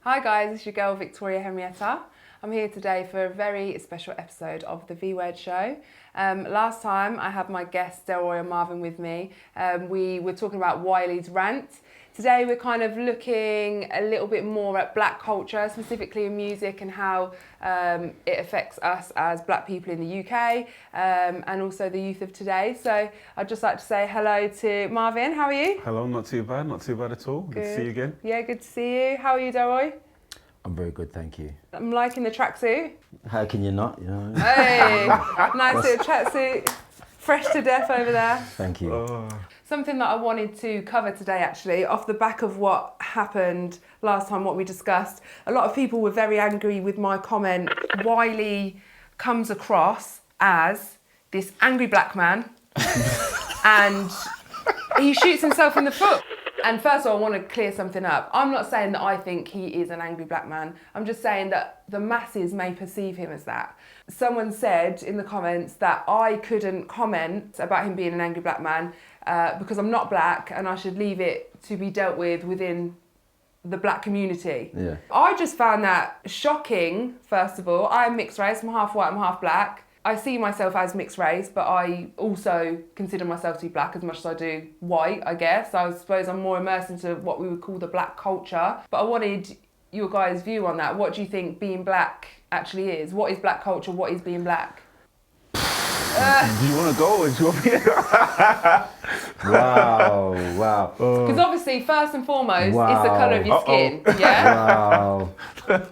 Hi guys, it's your girl Victoria Henrietta. I'm here today for a very special episode of the V-Word Show. Last time I had my guest Delroy and Marvin with me. We were talking about Wiley's rant. Today we're kind of looking a little bit more at black culture, specifically in music, and how it affects us as black people in the UK and also the youth of today. So I'd just like to say hello to Marvin. How are you? Hello, not too bad at all. Good to see you again. Yeah, good to see you. How are you, Delroy? I'm very good, thank you. I'm liking the tracksuit. How can you not? You know. Hey, nice little tracksuit, fresh to death over there. Thank you. Something that I wanted to cover today, actually, off the back of what happened last time, what we discussed. A lot of people were very angry with my comment. Wiley comes across as this angry black man, and he shoots himself in the foot. And first of all, I want to clear something up. I'm not saying that I think he is an angry black man. I'm just saying that the masses may perceive him as that. Someone said in the comments that I couldn't comment about him being an angry black man because I'm not black and I should leave it to be dealt with within the black community. Yeah. I just found that shocking, first of all. I'm mixed race, I'm half white, I'm half black. I see myself as mixed race, but I also consider myself to be black as much as I do white, I guess. I suppose I'm more immersed into what we would call the black culture. But I wanted your guys' view on that. What do you think being black actually is? What is black culture? What is being black? Do you want to go or do you want me to Wow. Because obviously, first and foremost, it's the colour of your skin, yeah? Wow.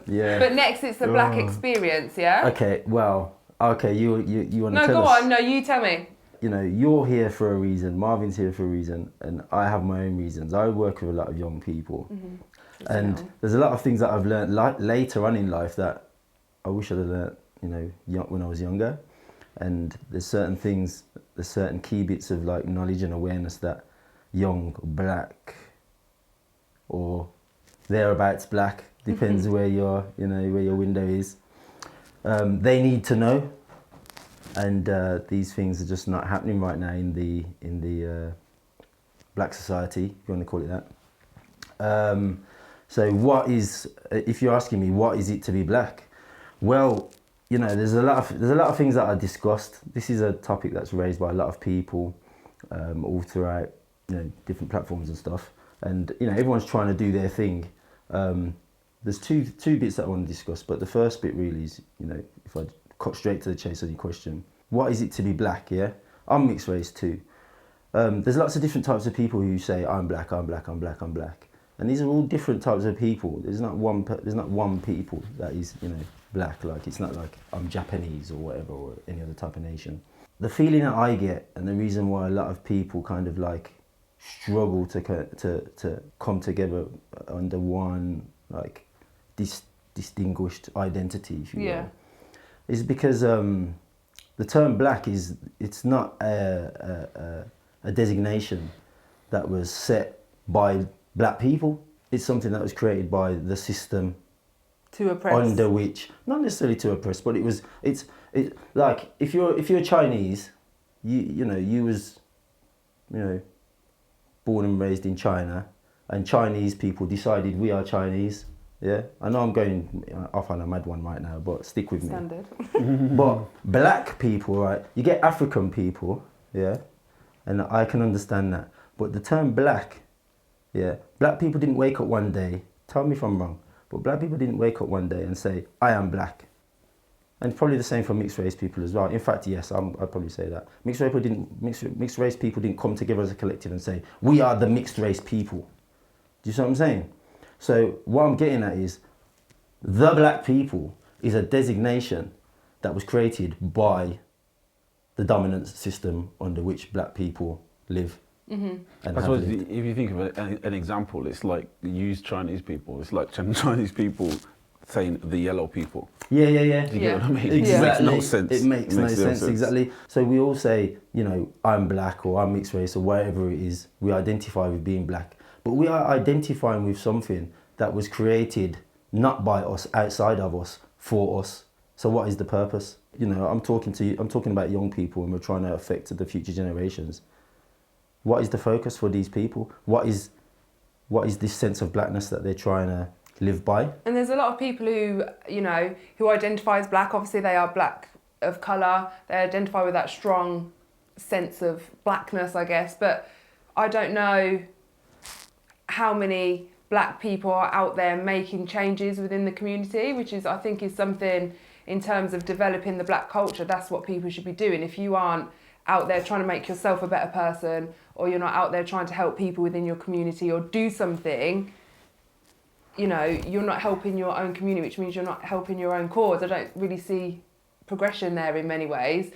Yeah. But next, it's the black experience, yeah? Okay, well, okay, you want to tell us? No, go on. No, you tell me. You know, you're here for a reason, Marvin's here for a reason, and I have my own reasons. I work with a lot of young people. Mm-hmm. And there's a lot of things that I've learned later on in life that I wish I'd have learned, you know, when I was younger. And there's certain things, there's certain key bits of like knowledge and awareness that young black or thereabouts black, depends where your, you know, where your window is. They need to know, and these things are just not happening right now in the black society, if you want to call it that. So what is, if you're asking me, what is it to be black? Well, you know, there's a lot of things that are discussed. This is a topic that's raised by a lot of people all throughout, you know, different platforms and stuff. And you know, everyone's trying to do their thing. There's two bits that I want to discuss, but the first bit really is, you know, if I cut straight to the chase of your question, what is it to be black? Yeah, I'm mixed race too. There's lots of different types of people who say I'm black, I'm black, I'm black, I'm black, and these are all different types of people. There's not one people that is, you know, black. Like, it's not like I'm Japanese or whatever, or any other type of nation. The feeling that I get, and the reason why a lot of people kind of like struggle to come together under one like distinguished identity, if you will, is because the term black it's not a designation that was set by black people. It's something that was created by the system To oppress. Under which, not necessarily to oppress, but it's like if you're Chinese, you was born and raised in China, and Chinese people decided we are Chinese. Yeah, I know I'm going off on a mad one right now, but stick with me. Standard. But black people, right? You get African people, yeah, and I can understand that. But the term black, yeah, black people didn't wake up one day. Tell me if I'm wrong, but black people didn't wake up one day and say, "I am black." And probably the same for mixed race people as well. In fact, yes, I'd probably say that mixed race people didn't come together as a collective and say, "We are the mixed race people." Do you see what I'm saying? So what I'm getting at is, the black people is a designation that was created by the dominant system under which black people live. Mm-hmm. And I suppose if you think of an example, it's like use Chinese people. It's like Chinese people saying the yellow people. Yeah. Do you get what I mean? Exactly. It makes no sense. It makes no sense, exactly. So we all say, you know, I'm black or I'm mixed race or whatever it is. We identify with being black. But we are identifying with something that was created not by us, outside of us, for us. So what is the purpose? You know, I'm talking about young people, and we're trying to affect the future generations. What is the focus for these people? What is this sense of blackness that they're trying to live by. And there's a lot of people who, you know, who identify as black. Obviously, they are black of colour. They identify with that strong sense of blackness, I guess. But I don't know how many black people are out there making changes within the community, which is, I think, is something in terms of developing the black culture. That's what people should be doing. If you aren't out there trying to make yourself a better person, or you're not out there trying to help people within your community or do something, you know, you're not helping your own community, which means you're not helping your own cause. I don't really see progression there in many ways,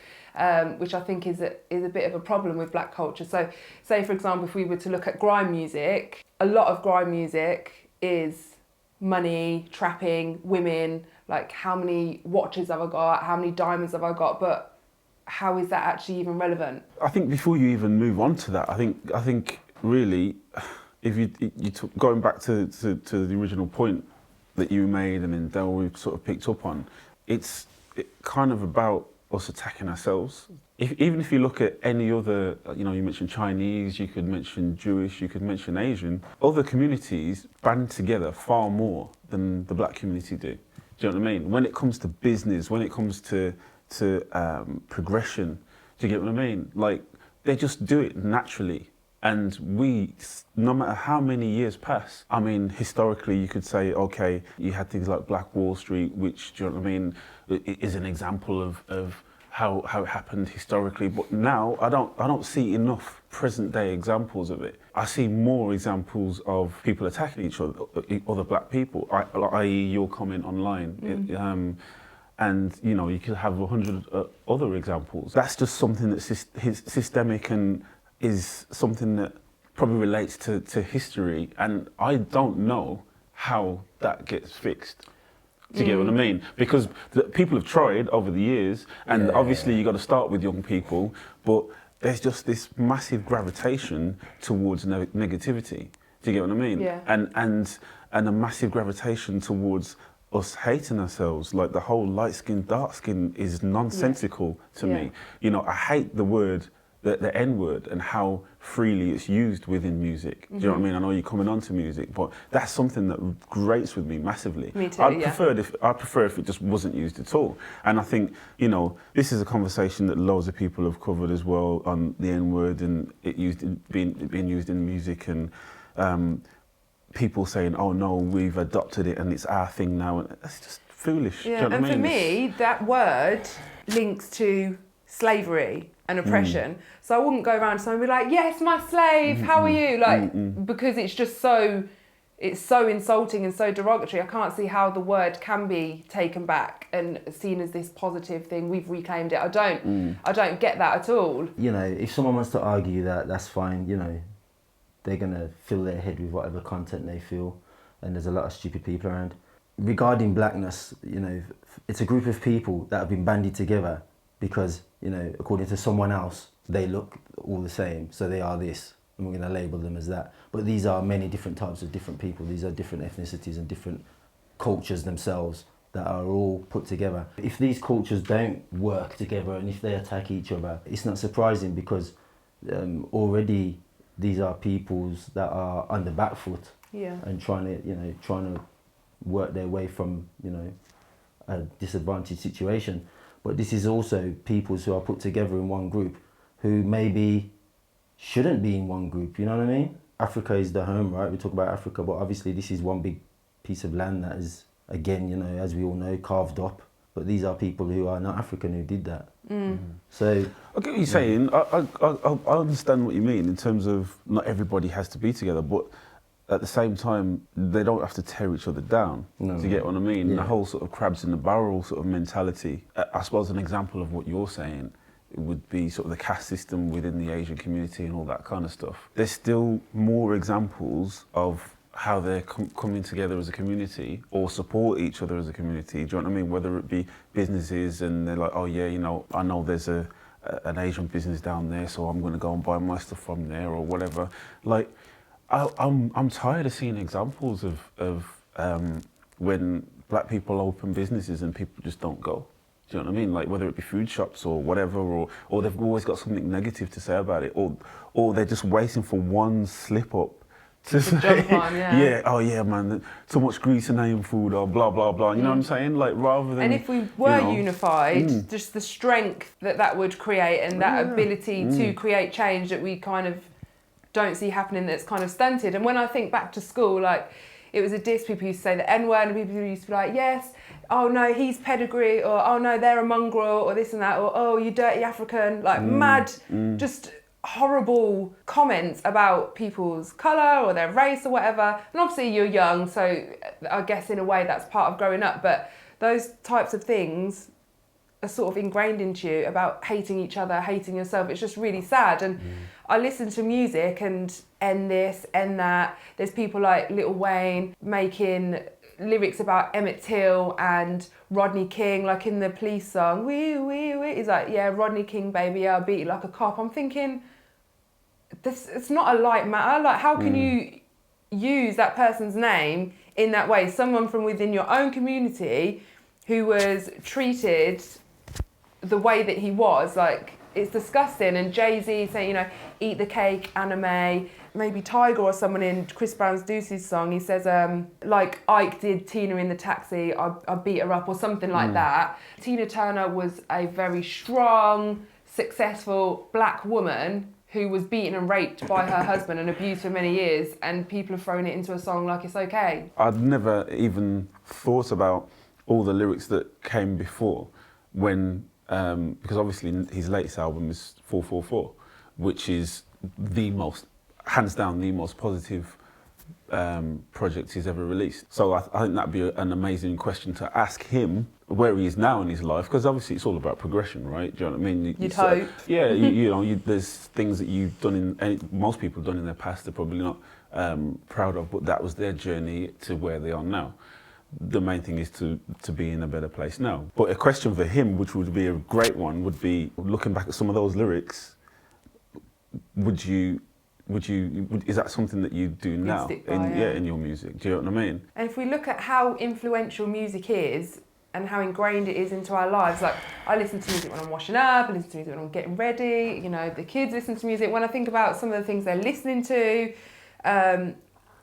which I think is a bit of a problem with black culture. So say, for example, if we were to look at grime music, a lot of grime music is money, trapping, women, like how many watches have I got, how many diamonds have I got, but how is that actually even relevant? I think before you even move on to that, I think really, if you took, going back to the original point that you made and then Delroy sort of picked up on, it's kind of about us attacking ourselves. Even if you look at any other, you know, you mentioned Chinese, you could mention Jewish, you could mention Asian, other communities band together far more than the black community do. Do you know what I mean? When it comes to business, when it comes to progression, do you get what I mean? Like, they just do it naturally. And we, no matter how many years pass, I mean, historically, you could say, okay, you had things like Black Wall Street, which, do you know what I mean, is an example of how it happened historically. But now, I don't see enough present day examples of it. I see more examples of people attacking each other black people, i.e. your comment online. And, you know, you could have 100 other examples. That's just something that's systemic and is something that probably relates to history, and I don't know how that gets fixed. Do you get what I mean? Because people have tried over the years, and obviously you got to start with young people, but there's just this massive gravitation towards negativity. Do you get what I mean? Yeah. And a massive gravitation towards us hating ourselves. Like the whole light skin, dark skin is nonsensical to me. You know, I hate the word, the N-word, and how freely it's used within music. Do you know what I mean? I know you're coming on to music, but that's something that grates with me massively. Me too, I prefer if it just wasn't used at all. And I think, you know, this is a conversation that loads of people have covered as well on the N-word and it being used in music, and people saying, oh no, we've adopted it and it's our thing now. And that's just foolish. Yeah, Do you know and what I mean? for me, that word links to slavery and oppression. So I wouldn't go around to someone and be like, yes, my slave, how are you? Like, because it's just so insulting and so derogatory. I can't see how the word can be taken back and seen as this positive thing. We've reclaimed it. I don't get that at all. You know, if someone wants to argue that, that's fine. You know, they're gonna fill their head with whatever content they feel, and there's a lot of stupid people around. Regarding blackness, you know, it's a group of people that have been banded together because, you know, according to someone else, they look all the same, so they are this, and we're going to label them as that. But these are many different types of different people. These are different ethnicities and different cultures themselves that are all put together. If these cultures don't work together and if they attack each other, it's not surprising because already these are peoples that are on the back foot and trying to work their way from, you know, a disadvantaged situation. But this is also peoples who are put together in one group who maybe shouldn't be in one group, you know what I mean? Africa is the home, right? We talk about Africa, but obviously this is one big piece of land that is, again, you know, as we all know, carved up. But these are people who are not African who did that. So I get what you're saying. I understand what you mean in terms of not everybody has to be together, but at the same time, they don't have to tear each other down. Do you get what I mean? Yeah. The whole sort of crabs in the barrel sort of mentality. I suppose an example of what you're saying would be sort of the caste system within the Asian community and all that kind of stuff. There's still more examples of how they're coming together as a community or support each other as a community. Do you know what I mean? Whether it be businesses and they're like, oh yeah, you know, I know there's an Asian business down there, so I'm going to go and buy my stuff from there or whatever. Like, I'm tired of seeing examples of when black people open businesses and people just don't go. Do you know what I mean? Like whether it be food shops or whatever, or they've always got something negative to say about it, or they're just waiting for one slip up to say, jump on, yeah. oh yeah, man, too much grease in name food or blah blah blah. You know what I'm saying? Like rather than. And if we were unified, just the strength that would create and that ability to create change that we kind of don't see happening, that's kind of stunted. And when I think back to school, like it was a diss. People used to say the N-word, and people used to be like, yes, oh no, he's pedigree, or oh no, they're a mongrel, or this and that, or oh, you dirty African, like mad, just horrible comments about people's colour or their race or whatever. And obviously you're young, so I guess in a way that's part of growing up, but those types of things are sort of ingrained into you about hating each other, hating yourself. It's just really sad. And I listen to music and end this, end that. There's people like Lil Wayne making lyrics about Emmett Till and Rodney King, like in the Police song, wee, wee, wee. He's like, yeah, Rodney King, baby, I'll beat you like a cop. I'm thinking, it's not a light matter. Like, how can you use that person's name in that way? Someone from within your own community who was treated the way that he was, like, it's disgusting. And Jay-Z saying, you know, eat the cake, anime. Maybe Tiger or someone in Chris Brown's Deuce's song, he says, like Ike did Tina in the taxi, I beat her up, or something like that. Tina Turner was a very strong, successful black woman who was beaten and raped by her husband and abused for many years, and people have thrown it into a song like it's okay. I'd never even thought about all the lyrics that came before when, because obviously his latest album is 444, which is the most, hands down, the most positive project he's ever released. So I think that'd be an amazing question to ask him where he is now in his life, because obviously it's all about progression, right? Do you know what I mean? You'd hope. Yeah, there's things that you've done most people have done in their past they're probably not proud of, but that was their journey to where they are now. The main thing is to be in a better place now. But a question for him, which would be a great one, would be, looking back at some of those lyrics, is that something that you do now in your music? Do you know what I mean? And if we look at how influential music is and how ingrained it is into our lives, like I listen to music when I'm washing up, I listen to music when I'm getting ready, you know, the kids listen to music. When I think about some of the things they're listening to,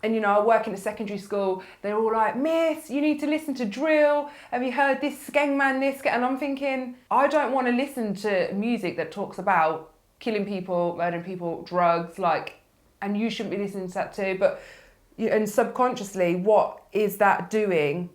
and you know, I work in a secondary school, they're all like, Miss, you need to listen to drill. Have you heard this skeng man, this? And I'm thinking, I don't want to listen to music that talks about killing people, murdering people, drugs, like, and you shouldn't be listening to that too. But, and subconsciously, what is that doing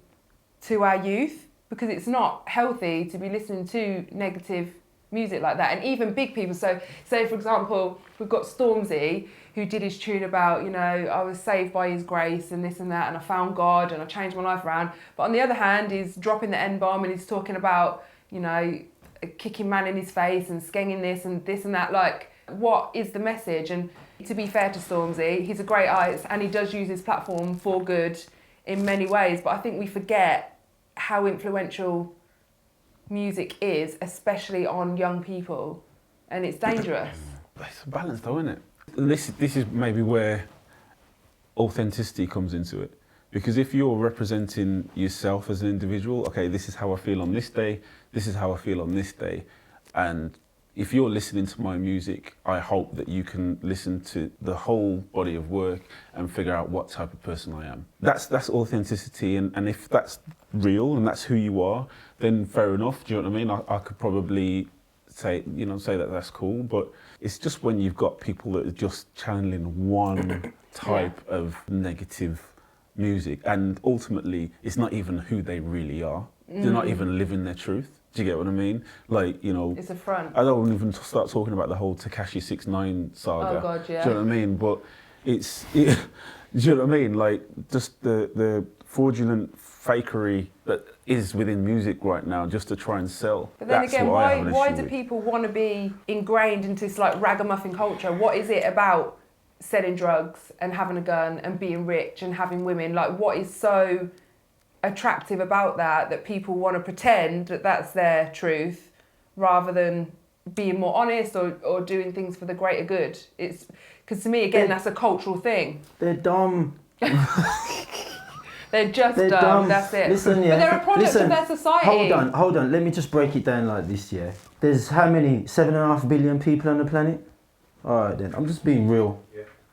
to our youth? Because it's not healthy to be listening to negative music like that. And even big people, so say for example, we've got Stormzy, who did his tune about, you know, I was saved by his grace and this and that, and I found God and I changed my life around. But on the other hand, he's dropping the N-bomb and he's talking about, you know, kicking man in his face and skenging this and that. Like, what is the message? And to be fair to Stormzy, he's a great artist and he does use his platform for good in many ways, but I think we forget how influential music is, especially on young people, and it's dangerous. It's a balance though, isn't it? This is maybe where authenticity comes into it. Because if you're representing yourself as an individual, okay, this is how I feel on this day, this is how I feel on this day, and if you're listening to my music, I hope that you can listen to the whole body of work and figure out what type of person I am. That's authenticity, and if that's real and that's who you are, then fair enough. Do you know what I mean? I could probably say that that's cool, but it's just when you've got people that are just channeling one type of negative music, and ultimately it's not even who they really are. They're not even living their truth. Do you get what I mean? Like, you know, it's a front. I don't even start talking about the whole Tekashi 6ix9ine saga. Oh God, yeah. Do you know what I mean? But do you know what I mean? Like, just the fraudulent fakery that is within music right now, just to try and sell. But then That's again, what I have an why issue do with. people want to be ingrained into this like ragamuffin culture? What is it about selling drugs and having a gun and being rich and having women? Like, what is so attractive about that people want to pretend that that's their truth rather than being more honest or doing things for the greater good? It's because to me, again, that's a cultural thing. They're dumb. They're dumb. That's it. Listen, yeah. But they're a product of their society. Hold on. Let me just break it down like this, yeah. There's how many? 7.5 billion people on the planet? All right then. I'm just being real.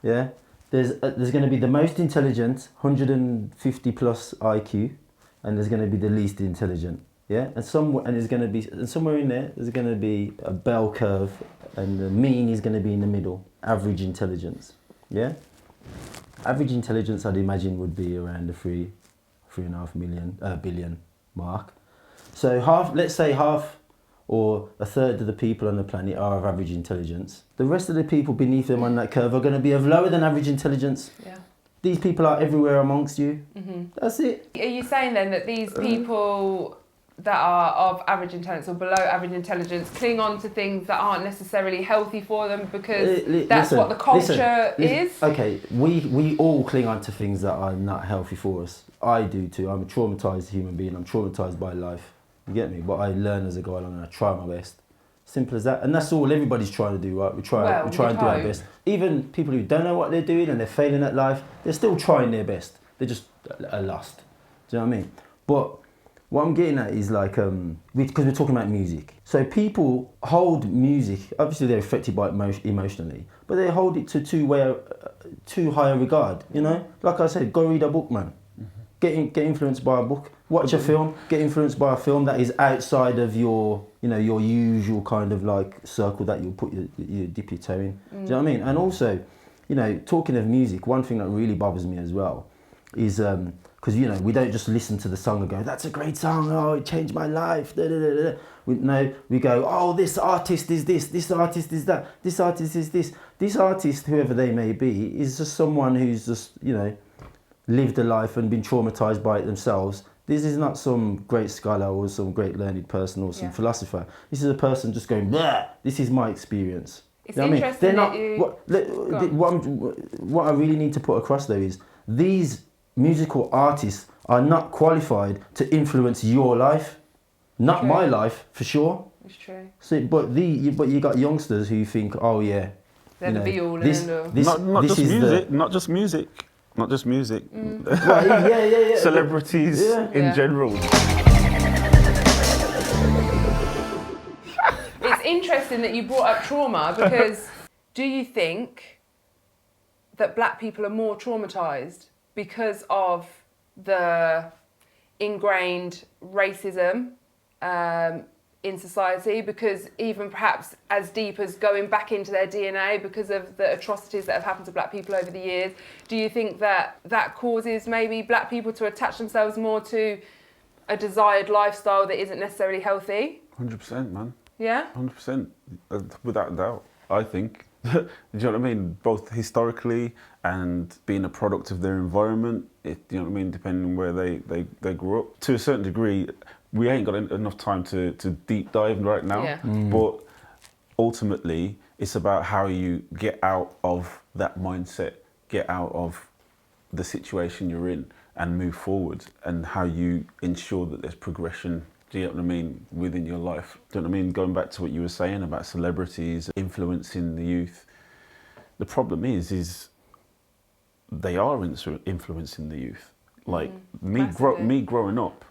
Yeah. There's going to be the most intelligent, 150 plus IQ, and there's going to be the least intelligent. Yeah, and there's going to be, and somewhere in there's going to be a bell curve, and the mean is going to be in the middle. Average intelligence. Yeah, average intelligence I'd imagine would be around the 3.5 billion mark. So let's say half or a third of the people on the planet are of average intelligence. The rest of the people beneath them on that curve are going to be of lower than average intelligence. Yeah. These people are everywhere amongst you. Mm-hmm. That's it. Are you saying then that these people that are of average intelligence or below average intelligence cling on to things that aren't necessarily healthy for them because that's what the culture is? Okay, we all cling on to things that are not healthy for us. I do too. I'm a traumatised human being. I'm traumatised by life. You get me? But I learn as I go along and I try my best. Simple as that. And that's all everybody's trying to do, right? We try and do our best. Even people who don't know what they're doing and they're failing at life, they're still trying their best. They're just lost. Do you know what I mean? But what I'm getting at is like, because we're talking about music. So people hold music, obviously they're affected by it emotionally, but they hold it to too high a regard, you know? Like I said, go read a book, man. Get influenced by a book. Watch a film. Get influenced by a film that is outside of your usual kind of like circle that you'll put your dip your toe in. Do you know what I mean? And also, talking of music, one thing that really bothers me as well is because we don't just listen to the song and go, "That's a great song. Oh, it changed my life." Da, da, da, da. We go, "Oh, this artist is this. This artist is that. This artist is this. This artist, whoever they may be, is just someone who's just lived a life and been traumatized by it themselves. This is not some great scholar or some great learned person or some philosopher. This is a person just going, "Bleh, this is my experience." It's interesting what I really need to put across though is these musical artists are not qualified to influence your life, not my life for sure. It's true. So, but you got youngsters who think, "Oh yeah, they're the be all and end all." Not just music. Not just music. Well, yeah. Celebrities in general. It's interesting that you brought up trauma because do you think that black people are more traumatised because of the ingrained racism in society, because even perhaps as deep as going back into their DNA because of the atrocities that have happened to black people over the years? Do you think that causes maybe black people to attach themselves more to a desired lifestyle that isn't necessarily healthy? 100%, man. Yeah? 100%, without a doubt, I think. Do you know what I mean? Both historically and being a product of their environment, you know what I mean, depending on where they grew up. To a certain degree, we ain't got enough time to deep dive right now, but ultimately it's about how you get out of that mindset, get out of the situation you're in and move forward, and how you ensure that there's progression, do you know what I mean, within your life. Do you know what I mean? Going back to what you were saying about celebrities influencing the youth, the problem is they are influencing the youth. Like me growing up,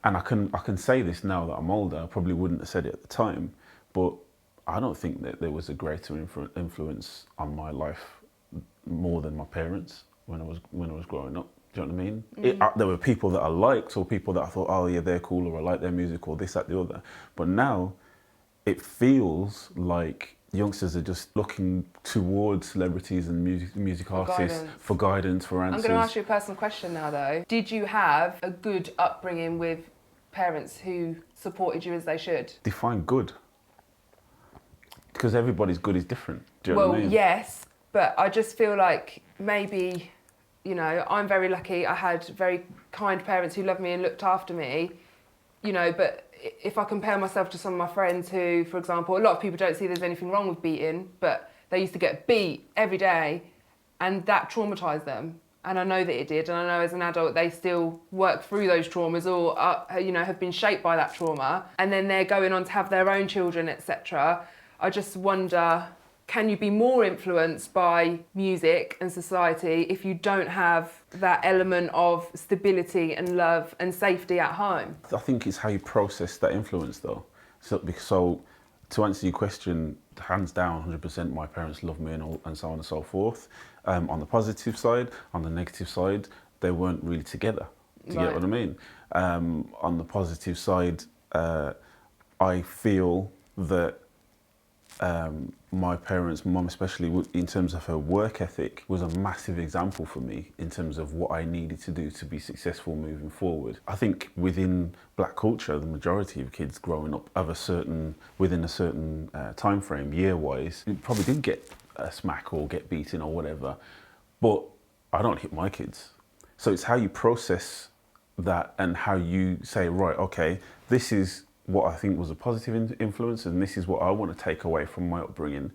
and I can say this now that I'm older, I probably wouldn't have said it at the time, but I don't think that there was a greater influence on my life more than my parents when I was growing up. Do you know what I mean? There were people that I liked, or people that I thought, "Oh yeah, they're cool," or "I like their music," or this, that, the other. But now it feels like youngsters are just looking towards celebrities and music artists for guidance, for answers. I'm going to ask you a personal question now though. Did you have a good upbringing with parents who supported you as they should? Define good. Because everybody's good is different. Do you know what I mean? Yes, but I just feel like maybe, I'm very lucky. I had very kind parents who loved me and looked after me, but if I compare myself to some of my friends who, for example, a lot of people don't see there's anything wrong with beating, but they used to get beat every day and that traumatised them. And I know that it did, and I know as an adult they still work through those traumas or, have been shaped by that trauma, and then they're going on to have their own children, etc. I just wonder, can you be more influenced by music and society if you don't have that element of stability and love and safety at home? I think it's how you process that influence though. So to answer your question, hands down, 100%, my parents love me and so on and so forth. On the positive side, on the negative side, they weren't really together. Do you get what I mean? On the positive side, I feel that my parents, mum especially, in terms of her work ethic, was a massive example for me in terms of what I needed to do to be successful moving forward. I think within black culture, the majority of kids growing up within a certain time frame, year-wise, probably did get a smack or get beaten or whatever, but I don't hit my kids. So it's how you process that and how you say, right, okay, this is what I think was a positive influence, and this is what I want to take away from my upbringing,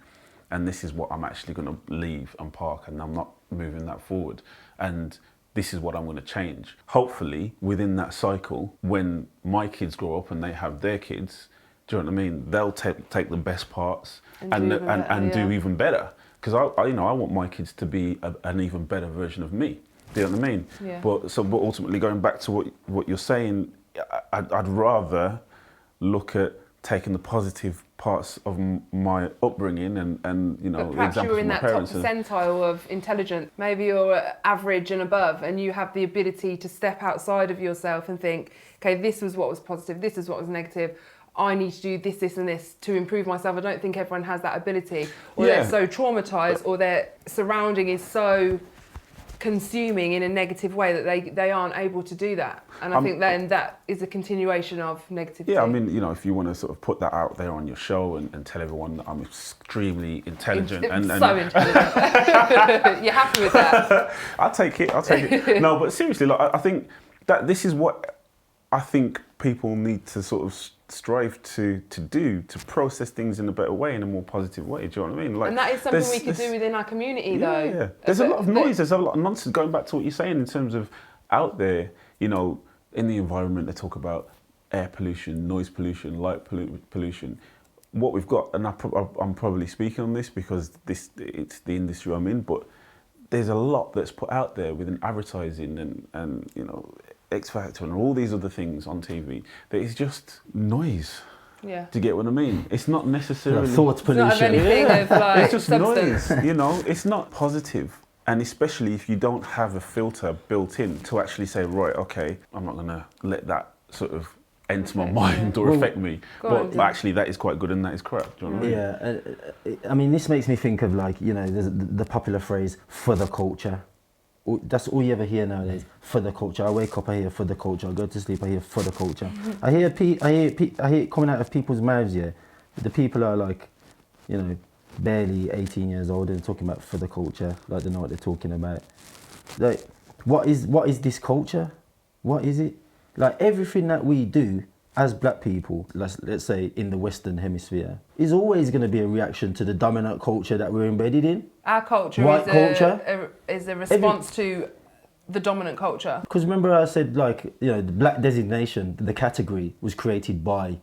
and this is what I'm actually going to leave and park, and I'm not moving that forward, and this is what I'm going to change. Hopefully, within that cycle, when my kids grow up and they have their kids, do you know what I mean? They'll take the best parts and do even better. Because I want my kids to be an even better version of me. Do you know what I mean? Yeah. But ultimately, going back to what you're saying, I'd rather look at taking the positive parts of my upbringing and you know, but perhaps examples you're in of my that top parents. percentile of intelligence. Maybe you're average and above, and you have the ability to step outside of yourself and think, okay, this was what was positive, this is what was negative. I need to do this, this and this to improve myself. I don't think everyone has that ability, or they're so traumatised, or their surrounding is so consuming in a negative way that they aren't able to do that. And I think then that is a continuation of negativity. Yeah, I mean, you know, if you want to sort of put that out there on your show and tell everyone that I'm extremely intelligent and so intelligent. You're happy with that? I'll take it. No, but seriously, like, I think that this is what I think people need to sort of strive to do, to process things in a better way, in a more positive way. Do you know what I mean? Like, and that is something we could do within our community, though. Yeah. There's a lot of noise, there's a lot of nonsense. Going back to what you're saying in terms of out there, you know, in the environment, they talk about air pollution, noise pollution, light pollution. What we've got, and I'm probably speaking on this because it's the industry I'm in, but there's a lot that's put out there within advertising and you know, X Factor and all these other things on TV that is just noise. Yeah. Do you get what I mean? It's not necessarily thought pollution. It's not anything of like it's just substance. noise. You know, it's not positive. And especially if you don't have a filter built in to actually say, right, okay, I'm not gonna let that sort of enter my mind or affect me. But actually that is quite good and that is correct. Do you know what I mean? Yeah, I mean, this makes me think of, like, you know, there's the popular phrase, for the culture. That's all you ever hear nowadays, for the culture. I wake up, I hear for the culture. I go to sleep, I hear for the culture. I hear it coming out of people's mouths, yeah. The people are like, you know, barely 18 years old and talking about for the culture, like they know what they're talking about. Like, what is this culture? What is it? Like, everything that we do as black people, let's say in the Western Hemisphere, is always going to be a reaction to the dominant culture that we're embedded in. Our culture is a response to the dominant culture. Because remember I said, like, you know, the black designation, the category was created by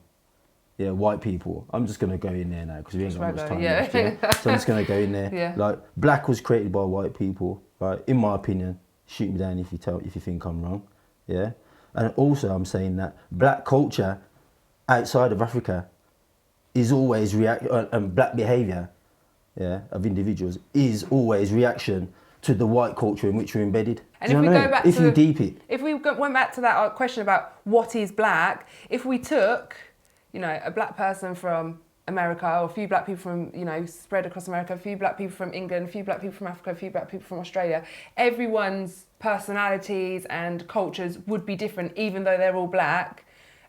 white people. I'm just going to go in there now because we ain't got much time left. Yeah? So I'm just going to go in there. Yeah. Like, black was created by white people, right? In my opinion. Shoot me down if you think I'm wrong. Yeah. And also I'm saying that black culture outside of Africa is always and black behaviour, of individuals is always reaction to the white culture in which we're embedded. And if we go back if we went back to that question about what is black, if we took, you know, a black person from America, or a few black people from, you know, spread across America, a few black people from England, a few black people from Africa, a few black people from Australia, everyone's personalities and cultures would be different, even though they're all black.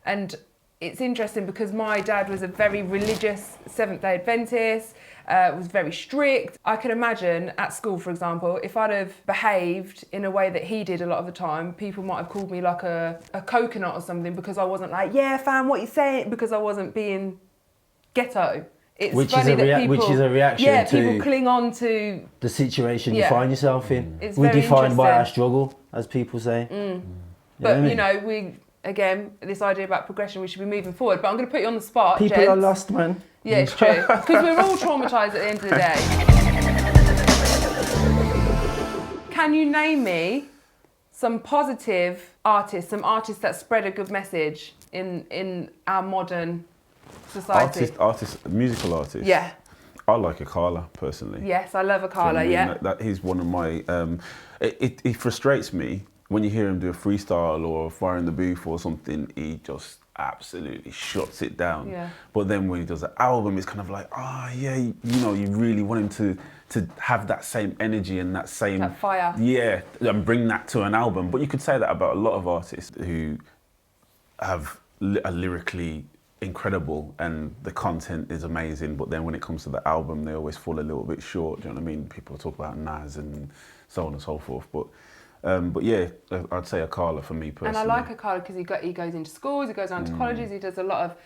And it's interesting because my dad was a very religious Seventh-day Adventist, was very strict. I can imagine at school, for example, if I'd have behaved in a way that he did a lot of the time, people might have called me like a coconut or something, because I wasn't like, yeah, fam, what you saying? Because I wasn't being ghetto. It's which funny is a reaction to people cling on to the situation you find yourself in. It's we're very defined by interesting. our struggle, as people say. But you know, we again, this idea about progression, we should be moving forward. But I'm going to put you on the spot. People gents. are lost, man. Yeah, it's true. Because we're all traumatised at the end of the day. Can you name me some positive artists, some artists that spread a good message in our modern society? Musical artists. Yeah. I like Akala personally. Yes, I love Do you know what Akala, I mean? yeah. That he's one of my. It frustrates me when you hear him do a freestyle or fire in the booth or something. He just absolutely shuts it down. Yeah. But then when he does an album, it's kind of like, yeah, you know, you really want him to have that same energy and that same That fire. Yeah, and bring that to an album. But you could say that about a lot of artists who are lyrically incredible and the content is amazing, but then when it comes to the album, they always fall a little bit short. Do you know what I mean? People talk about Nas and so on and so forth, but yeah, I'd say Akala for me personally. And I like Akala because he goes into schools, he goes around to colleges, he does a lot of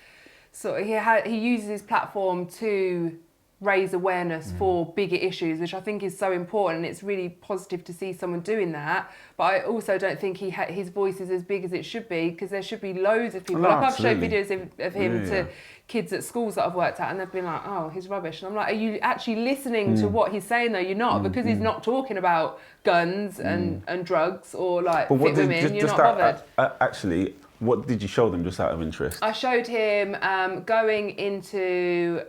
he uses his platform to raise awareness for bigger issues, which I think is so important, and it's really positive to see someone doing that. But I also don't think his voice is as big as it should be, because there should be loads of people. No, like I've showed absolutely. videos of him to kids at schools that I've worked at, and they've been like, oh, he's rubbish. And I'm like, are you actually listening to what he's saying though? You're not, because he's not talking about guns and drugs or like fit women, you're not bothered. Actually, what did you show them just out of interest? I showed him going into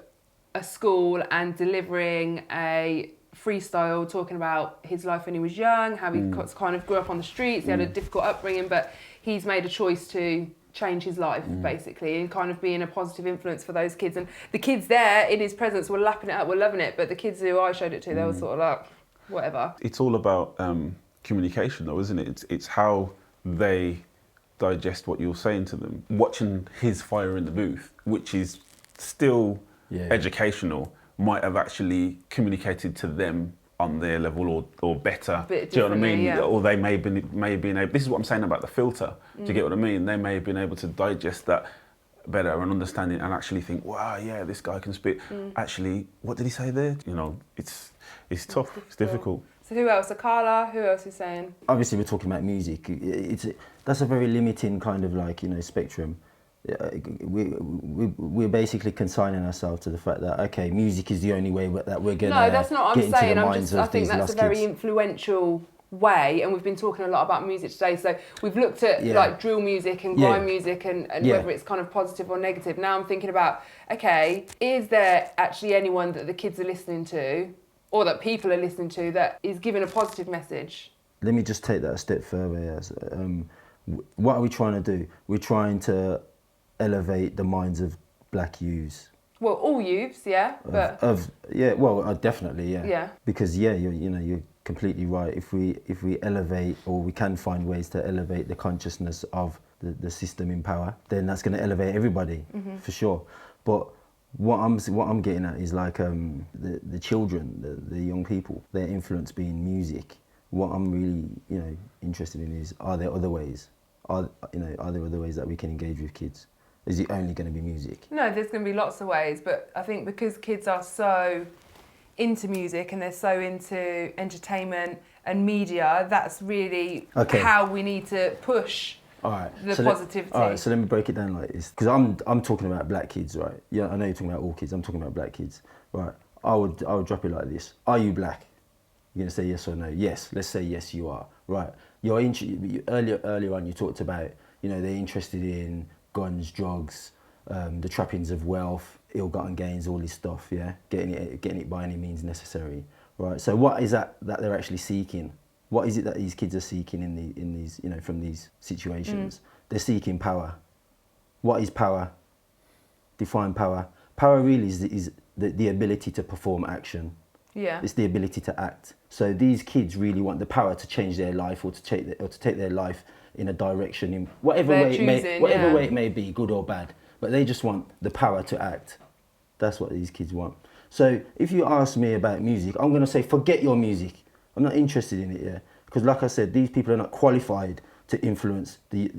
a school and delivering a freestyle talking about his life when he was young, how he kind of grew up on the streets, he had a difficult upbringing, but he's made a choice to change his life basically, and kind of being a positive influence for those kids. And the kids there in his presence were lapping it up, were loving it, but the kids who I showed it to, they were sort of like, whatever. It's all about communication though, isn't it? It's how they digest what you're saying to them. Watching his fire in the booth, which is still educational, might have actually communicated to them on their level or better. Do you know what I mean? Yeah. Or they may have been able, this is what I'm saying about the filter. Do you get what I mean? They may have been able to digest that better and understand it and actually think, wow, yeah, this guy can spit. Actually, what did he say there? You know, it's tough, it's difficult. So who else? Akala, who else is saying? Obviously, we're talking about music. That's a very limiting kind of like, you know, spectrum. We're basically consigning ourselves to the fact that, okay, music is the only way that we're going to No, that's not what I'm saying. I think that's a very kids. influential way, and we've been talking a lot about music today. So we've looked at like drill music and grime music and whether it's kind of positive or negative. Now I'm thinking about, okay, is there actually anyone that the kids are listening to or that people are listening to that is giving a positive message? Let me just take that a step further. Yes. What are we trying to do? We're trying to elevate the minds of black youths. Well, all youths, yeah, but definitely, yeah. Yeah. Because you're completely right. If we elevate, or we can find ways to elevate the consciousness of the system in power, then that's going to elevate everybody for sure. But what I'm getting at is like the children, the young people, their influence being music. What I'm really interested in is, are there other ways? Are there other ways that we can engage with kids? Is it only going to be music? No, there's going to be lots of ways, but I think because kids are so into music and they're so into entertainment and media, that's really how we need to push the positivity. All right, so let me break it down like this. Because I'm talking about black kids, right? Yeah, I know you're talking about all kids. I'm talking about black kids, right? I would drop it like this. Are you black? You're going to say yes or no? Yes. Let's say yes, you are. Right. Earlier on, you talked about, they're interested in guns, drugs, the trappings of wealth, ill-gotten gains, all this stuff, yeah? Getting it by any means necessary, right? So what is that they're actually seeking? What is it that these kids are seeking in these, from these situations? They're seeking power. What is power? Define power. Power really is the ability to perform action. Yeah. It's the ability to act. So these kids really want the power to change their life or to take their life in a direction, in whatever way it may be, good or bad. But they just want the power to act. That's what these kids want. So if you ask me about music, I'm going to say, forget your music. I'm not interested in it, yeah. Because like I said, these people are not qualified to influence the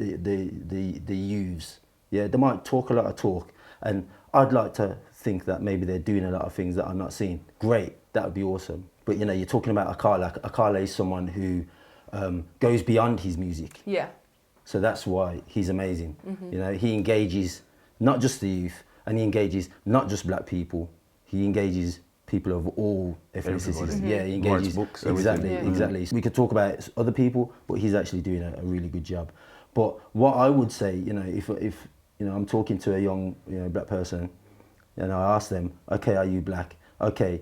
youths. Yeah, they might talk a lot of talk, and I'd like to think that maybe they're doing a lot of things that I'm not seeing. Great, that would be awesome. But you're talking about Akala. Akala is someone who goes beyond his music. Yeah. So that's why he's amazing. He engages not just the youth, and he engages not just black people. He engages people of all ethnicities. Yeah, he engages. Books, exactly. We could talk about other people, but he's actually doing a really good job. But what I would say, if I'm talking to a young black person, and I ask them, okay, are you black? okay,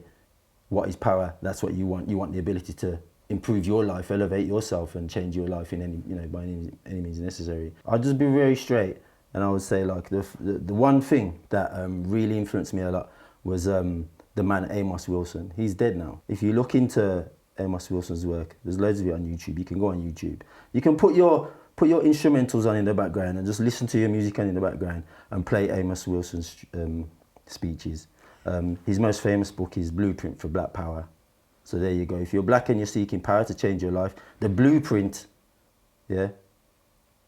what is power? That's what you want. You want the ability to improve your life, elevate yourself, and change your life in any, by any means necessary. I'd just be very straight, and I would say like the one thing that really influenced me a lot was the man Amos Wilson. He's dead now. If you look into Amos Wilson's work, there's loads of it on YouTube. You can go on YouTube. You can put your instrumentals on in the background and just listen to your music on in the background and play Amos Wilson's speeches. His most famous book is Blueprint for Black Power. So there you go. If you're black and you're seeking power to change your life, the blueprint, yeah,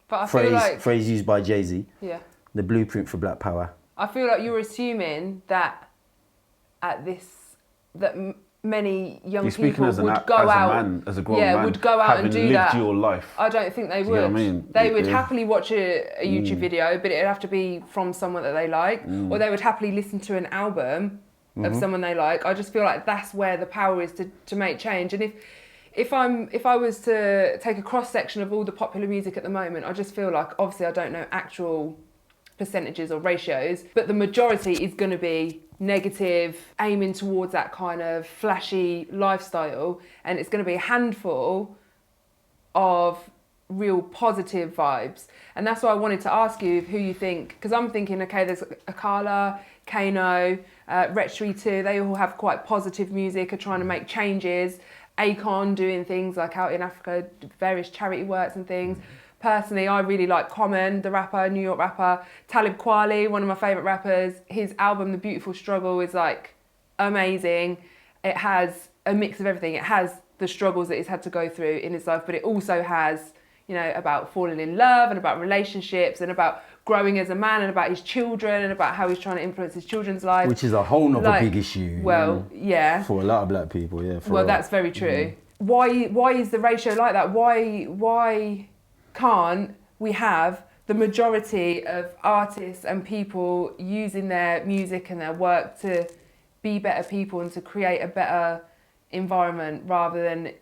but I feel like, phrase used by Jay-Z, yeah, the blueprint for black power. I feel like you're assuming that many young people would go out, as a grown man, would go out and do that. Your life. I don't think they would. You know what I mean? They would happily watch a YouTube video, but it'd have to be from someone that they like, or they would happily listen to an album of someone they like. I just feel like that's where the power is to make change. And if I was to take a cross section of all the popular music at the moment, I just feel like, obviously I don't know actual percentages or ratios, but the majority is going to be negative, aiming towards that kind of flashy lifestyle, and it's going to be a handful of real positive vibes. And that's why I wanted to ask you who you think, because I'm thinking, okay, there's Akala, Kano, Retri too, they all have quite positive music, are trying to make changes. Akon doing things like out in Africa, various charity works and things. Personally, I really like Common, the rapper, New York rapper. Talib Kweli, one of my favourite rappers. His album, The Beautiful Struggle, is like amazing. It has a mix of everything. It has the struggles that he's had to go through in his life, but it also has, about falling in love and about relationships and about growing as a man and about his children and about how he's trying to influence his children's life. Which is a whole nother big issue. Well, yeah. For a lot of black people, yeah. Well, that's very true. Why is the ratio like that? Why can't we have the majority of artists and people using their music and their work to be better people and to create a better environment rather than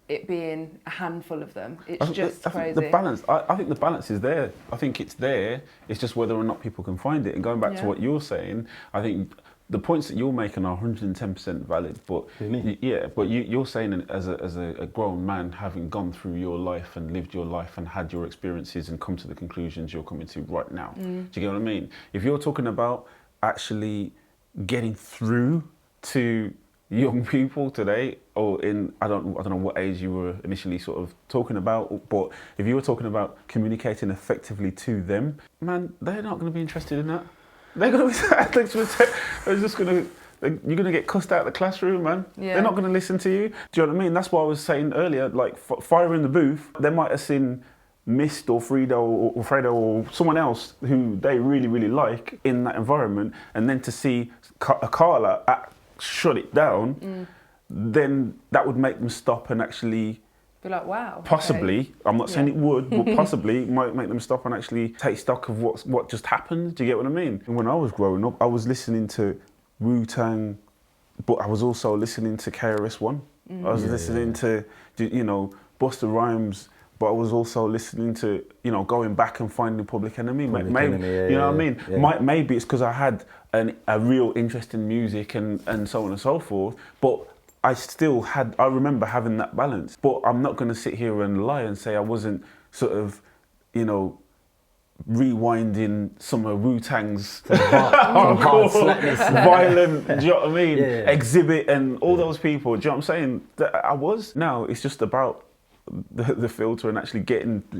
it being a handful of them? It's just crazy. The balance, I think the balance is there. I think it's there. It's just whether or not people can find it. And going back to what you're saying, I think the points that you're making are 110% valid. But you're saying it as a grown man, having gone through your life and lived your life and had your experiences and come to the conclusions you're coming to right now. Do you get what I mean? If you're talking about actually getting through to young people today, or I don't know what age you were initially sort of talking about, but if you were talking about communicating effectively to them, man, they're not going to be interested in that. They're going to you're going to get cussed out of the classroom, man. Yeah. They're not going to listen to you. Do you know what I mean? That's what I was saying earlier, like Fire in the Booth, they might have seen Mist or Fredo or Fredo or someone else who they really, really like in that environment, and then to see Carla shut it down, then that would make them stop and actually be like, wow. Possibly, okay. I'm not saying it would, but possibly might make them stop and actually take stock of what just happened. Do you get what I mean? And when I was growing up, I was listening to Wu-Tang, but I was also listening to KRS-One. I was listening to, Busta Rhymes, but I was also listening to, going back and finding Public Enemy. Maybe, you know what I mean? Yeah. Maybe it's because I had a real interest in music and so on and so forth, but I remember having that balance. But I'm not going to sit here and lie and say I wasn't sort of, rewinding some of Wu-Tang's violent, do you know what I mean? Yeah. Exhibit and all those people, do you know what I'm saying? That I was. Now it's just about the filter and actually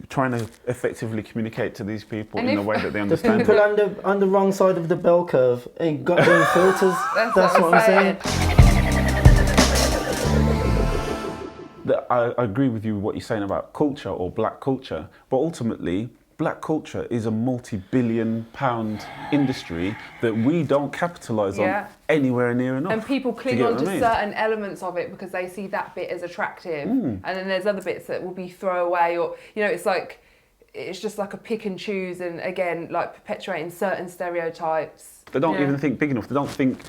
trying to effectively communicate to these people in a way that they understand. The people on the wrong side of the bell curve ain't got any filters. That's what I'm saying. I agree with you what you're saying about culture or black culture, but ultimately black culture is a multi-billion pound industry that we don't capitalise on anywhere near enough. And people cling on to certain elements of it because they see that bit as attractive. And then there's other bits that will be throwaway, or, it's just like a pick and choose, and again, like perpetuating certain stereotypes. They don't even think big enough. They don't think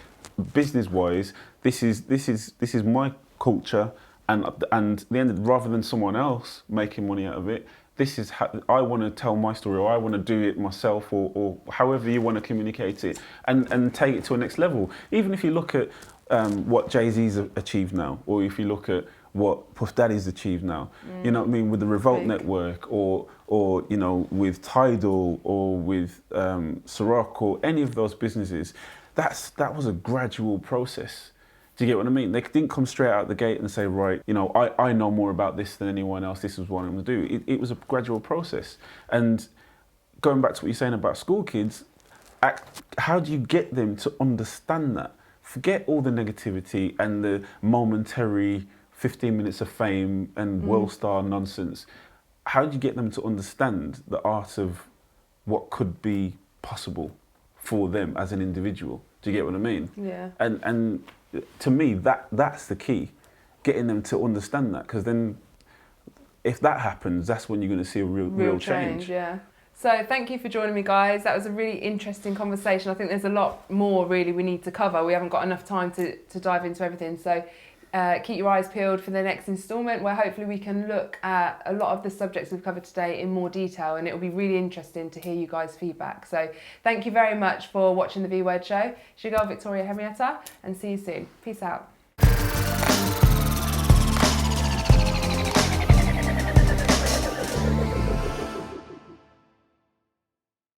business-wise, this is my culture, and rather than someone else making money out of it, this is how I want to tell my story, or I want to do it myself, or however you want to communicate it, and take it to a next level. Even if you look at what Jay-Z's achieved now, or if you look at what Puff Daddy's achieved now, you know what I mean, with the Revolt Network, or you know, with Tidal, or with Ciroc, or any of those businesses, that was a gradual process. Do you get what I mean? They didn't come straight out the gate and say, right, you know, I know more about this than anyone else, this is what I'm going to do. It was a gradual process. And going back to what you're saying about school kids, how do you get them to understand that? Forget all the negativity and the momentary 15 minutes of fame and world star nonsense. How do you get them to understand the art of what could be possible for them as an individual? Do you get what I mean? Yeah. And to me, that's the key, getting them to understand that, because then if that happens, that's when you're going to see a real change. Yeah. So thank you for joining me, guys. That was a really interesting conversation. I think there's a lot more really we need to cover. We haven't got enough time to dive into everything. So keep your eyes peeled for the next instalment, where hopefully we can look at a lot of the subjects we've covered today in more detail, and it will be really interesting to hear you guys' feedback. So thank you very much for watching the V Word Show. It's your girl Victoria Henrietta, and see you soon. Peace out.